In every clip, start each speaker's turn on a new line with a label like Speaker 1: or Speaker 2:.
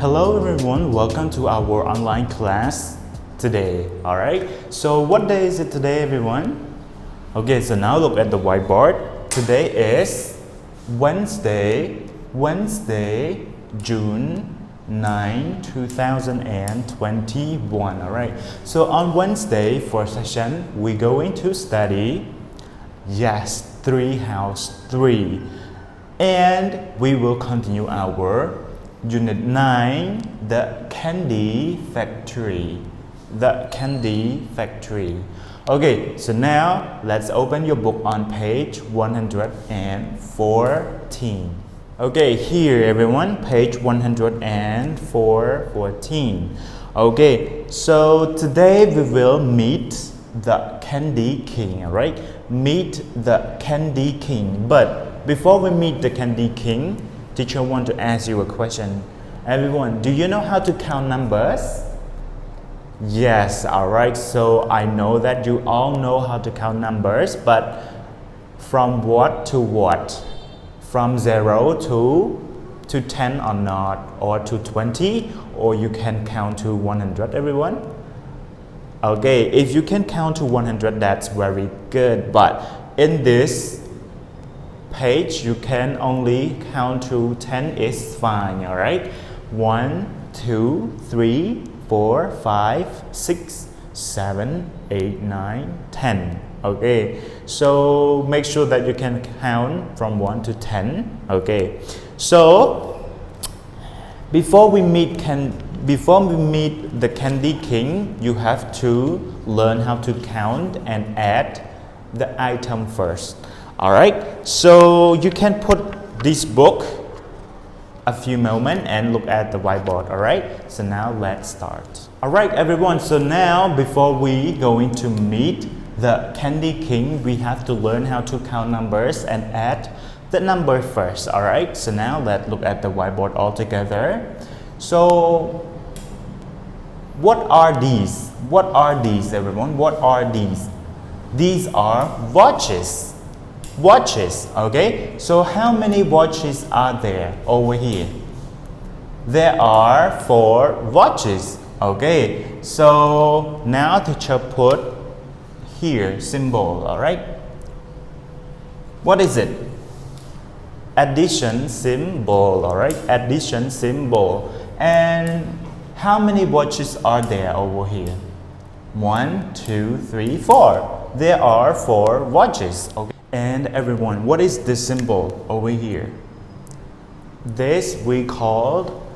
Speaker 1: Hello everyone, welcome to our online class today. Alright, so what day is it today everyone? Okay, so now look at the whiteboard. Today is Wednesday, June 9, 2021. Alright, so on Wednesday for session, we're going to study, yes, Treehouse 3. And we will continue our Unit 9, the candy factory. The candy factory. Okay, so now let's open your book on page 114. Okay, here everyone, page 114. Okay, so today we will meet the Candy King, right? Meet the Candy King. But before we meet the Candy King, teacher want to ask you a question. Everyone, do you know how to count numbers? Yes, alright, so I know that you all know how to count numbers, but from what to what? From 0 to 10 or not, or to 20, or you can count to 100, everyone? Okay, if you can count to 100, that's very good, but in this page, you can only count to 10 is fine, alright? 1, 2, 3, 4, 5, 6, 7, 8, 9, 10. Okay, so make sure that you can count from 1 to 10. Okay, so before we meet the Candy King, you have to learn how to count and add the item first. Alright, so you can put this book a few moments and look at the whiteboard. Alright, so now let's start. Alright everyone, so now before we going to meet the Candy King, we have to learn how to count numbers and add the number first. Alright, so now let's look at the whiteboard all together. So what are these? What are these everyone? What are these? These are watches. Watches, okay? So how many watches are there over here? There are 4 watches, okay? So now teacher put here symbol, alright? What is it? Addition symbol, alright? Addition symbol. And how many watches are there over here? 1, 2, 3, 4. There are 4 watches, okay? And everyone, what is this symbol over here? This we call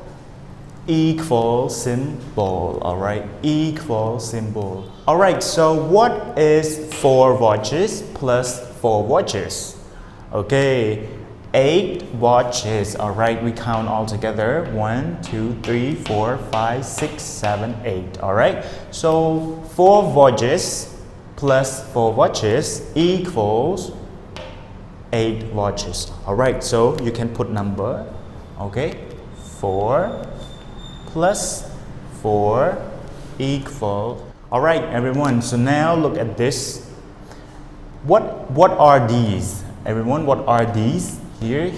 Speaker 1: equal symbol, alright? Equal symbol. Alright, so what is 4 watches plus 4 watches? Okay, 8 watches, alright? We count all together. 1, 2, 3, 4, 5, 6, 7, 8, alright? So 4 watches plus 4 watches equals 8 watches. Alright, so you can put number, okay? 4 plus 4 equal. Alright everyone, so now look at this. What are these? Everyone, what are these? Here.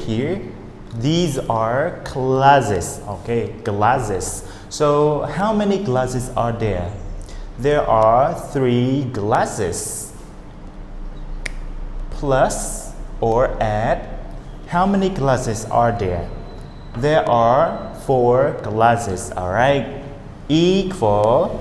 Speaker 1: These are glasses, okay? Glasses. So how many glasses are there? There are 3 glasses. Plus or add, how many glasses are there? There are 4 glasses, alright? Equal,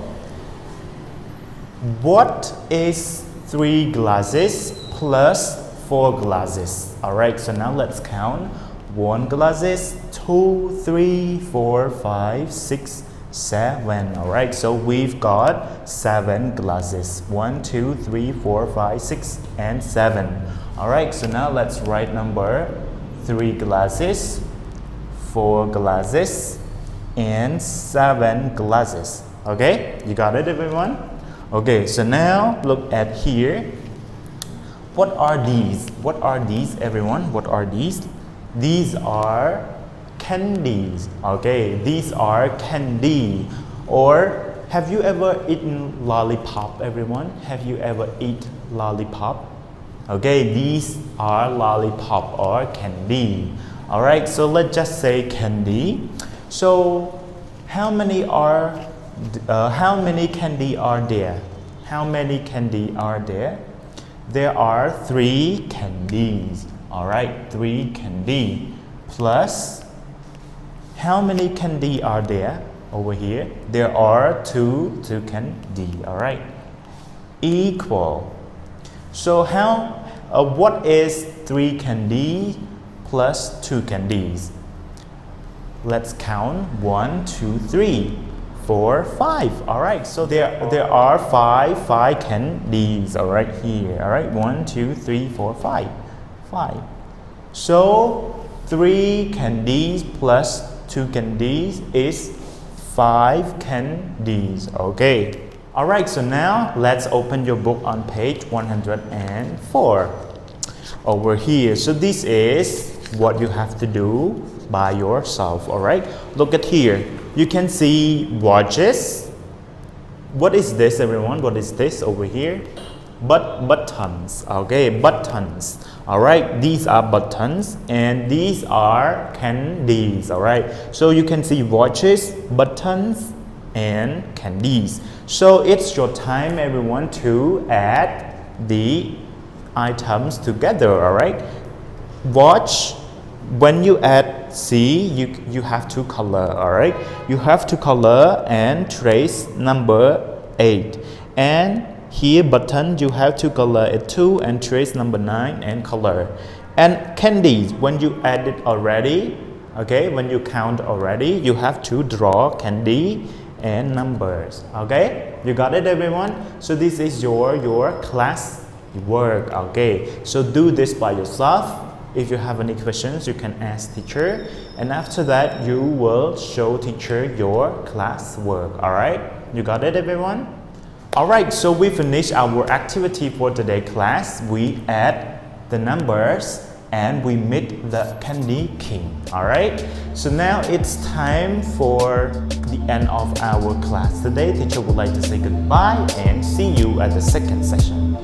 Speaker 1: what is 3 glasses plus 4 glasses? Alright, so now let's count. 1 glasses, 2, 3, 4, 5, 6, 7. Alright, so we've got 7 glasses. 1, 2, 3, 4, 5, 6, and 7. Alright, so now let's write number 3 glasses, 4 glasses, and 7 glasses. Okay, you got it everyone? Okay, so now look at here. What are these? What are these everyone? What are these? These are candies. Okay, these are candy. Or have you ever eaten lollipop everyone? Have you ever eaten lollipop? Okay, these are lollipop or candy. Alright, so let's just say candy. So How many candy are there? How many candy are there? There are 3 candies. Alright, 3 candy. Plus, how many candy are there over here? There are 2 candy. Alright, equal. So what is 3 candies plus 2 candies? Let's count 1, 2, 3, 4, 5. Alright, so there are 5 candies. Alright, here. Alright, 1, 2, 3, 4, 5. 5. So 3 candies plus 2 candies is 5 candies. Okay. Alright, so now let's open your book on page 104 over here. So this is what you have to do by yourself. Alright, look at here. You can see watches. What is this, everyone? What is this over here? Buttons. Okay, buttons. Alright, these are buttons and these are candies. Alright, so you can see watches, buttons, and candies. So it's your time, everyone, to add the items together. Alright, watch. When you add C, you have to color. Alright, you have to color and trace number 8. And here button, you have to color it too and trace number 9 and color. And candies, when you add it already, okay, when you count already, you have to draw candy and numbers. Okay, you got it, everyone? So this is your class work. Okay, so do this by yourself. If you have any questions, you can ask teacher, and after that you will show teacher your class work. Alright, you got it, everyone? Alright, so we finished our activity for today, class. We add the numbers and we meet the candy king. Alright, so now it's time for the end of our class today. Teacher would like to say goodbye and see you at the second session.